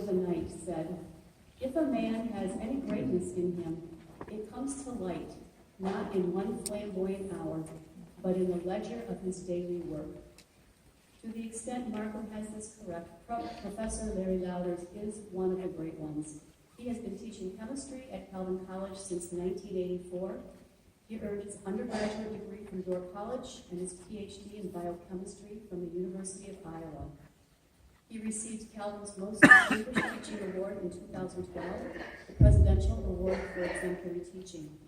of the night said, "If a man has any greatness in him, it comes to light, not in one flamboyant hour, but in the ledger of his daily work." To the extent Marco has this correct, Professor Larry Louders is one of the great ones. He has been teaching chemistry at Calvin College since 1984. He earned his undergraduate degree from Dorr College and his PhD in biochemistry from the University of Iowa. He received Calvin's Most Distinguished Teaching Award in 2012, the Presidential Award for Exemplary Teaching.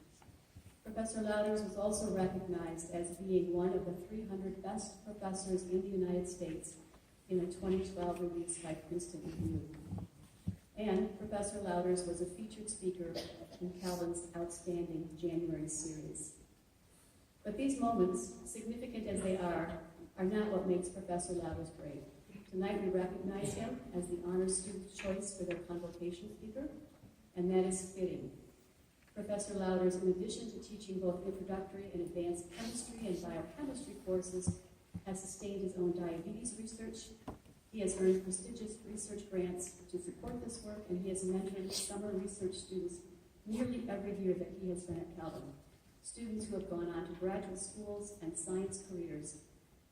Professor Louders was also recognized as being one of the 300 best professors in the United States in a 2012 release by Princeton Review. And Professor Louders was a featured speaker in Calvin's outstanding January series. But these moments, significant as they are not what makes Professor Louders great. Tonight we recognize him as the honors student's choice for their convocation speaker, and that is fitting. Professor Louders, in addition to teaching both introductory and advanced chemistry and biochemistry courses, has sustained his own diabetes research. He has earned prestigious research grants to support this work, and he has mentored summer research students nearly every year that he has been at Calvin. Students who have gone on to graduate schools and science careers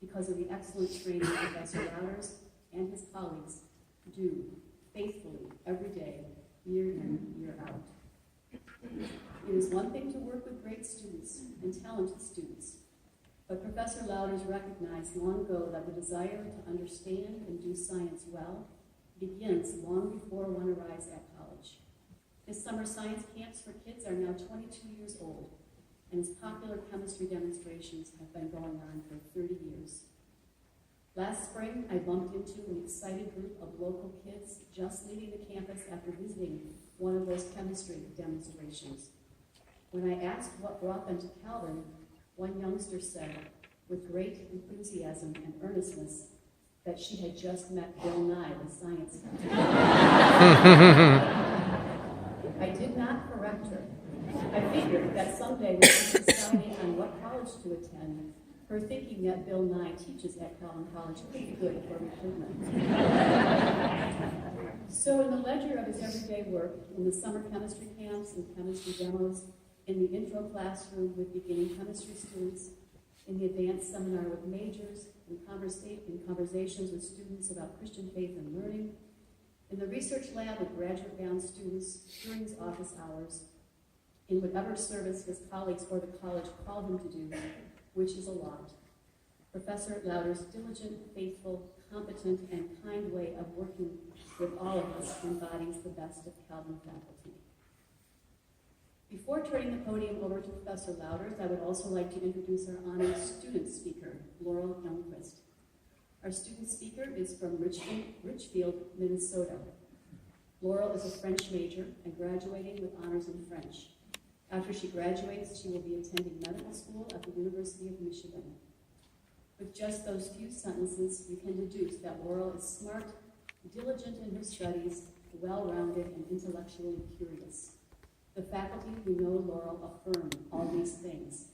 because of the excellent training Professor Louders and his colleagues do faithfully every day, year in, year out. It is one thing to work with great students and talented students, but Professor Louders recognized long ago that the desire to understand and do science well begins long before one arrives at college. His summer science camps for kids are now 22 years old, and his popular chemistry demonstrations have been going on for 30 years. Last spring, I bumped into an excited group of local kids just leaving the campus after visiting one of those chemistry demonstrations. When I asked what brought them to Calvin, one youngster said, with great enthusiasm and earnestness, that she had just met Bill Nye, the science guy. I did not correct her. I figured that someday when she was deciding on what college to attend, her thinking that Bill Nye teaches at Calvin College could be good for recruitment. So in the ledger of his everyday work, in the summer chemistry camps and chemistry demos, in the intro classroom with beginning chemistry students, in the advanced seminar with majors, in conversations with students about Christian faith and learning, in the research lab with graduate-bound students during his office hours, in whatever service his colleagues or the college called him to do, which is a lot. Professor Louders' diligent, faithful, competent, and kind way of working with all of us embodies the best of Calvin faculty. Before turning the podium over to Professor Louders, I would also like to introduce our honored student speaker, Laurel Youngquist. Our student speaker is from Richfield, Minnesota. Laurel is a French major and graduating with honors in French. After she graduates, she will be attending medical school at the University of Michigan. With just those few sentences, you can deduce that Laurel is smart, diligent in her studies, well-rounded, and intellectually curious. The faculty who know Laurel affirm all these things.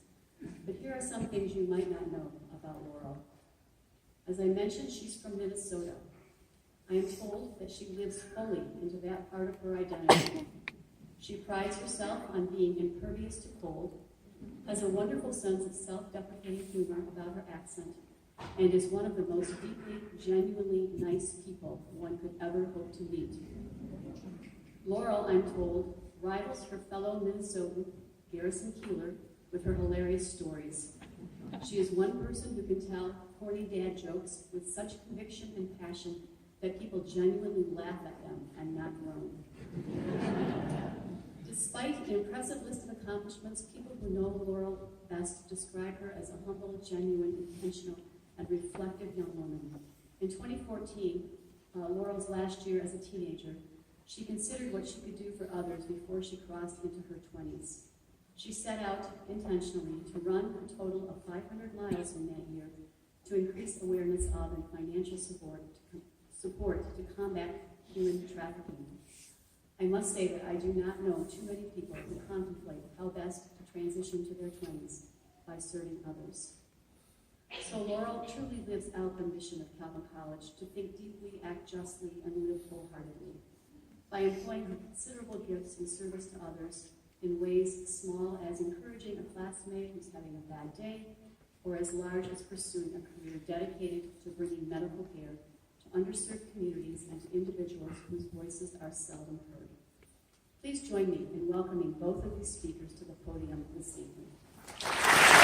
But here are some things you might not know about Laurel. As I mentioned, she's from Minnesota. I am told that she lives fully into that part of her identity. She prides herself on being impervious to cold, has a wonderful sense of self-deprecating humor about her accent, and is one of the most deeply, genuinely nice people one could ever hope to meet. Laurel, I'm told, rivals her fellow Minnesotan, Garrison Keeler, with her hilarious stories. She is one person who can tell corny dad jokes with such conviction and passion that people genuinely laugh at them and not groan. Despite an impressive list of accomplishments, people who know Laurel best describe her as a humble, genuine, intentional, and reflective young woman. In 2014, Laurel's last year as a teenager, she considered what she could do for others before she crossed into her 20s. She set out intentionally to run a total of 500 miles in that year to increase awareness of and financial support to combat human trafficking. I must say that I do not know too many people who contemplate how best to transition to their 20s by serving others. So Laurel truly lives out the mission of Calvin College to think deeply, act justly, and live wholeheartedly. by employing her considerable gifts in service to others in ways small as encouraging a classmate who's having a bad day, or as large as pursuing a career dedicated to bringing medical care to underserved communities and to individuals whose voices are seldom heard. Please join me in welcoming both of these speakers to the podium this evening.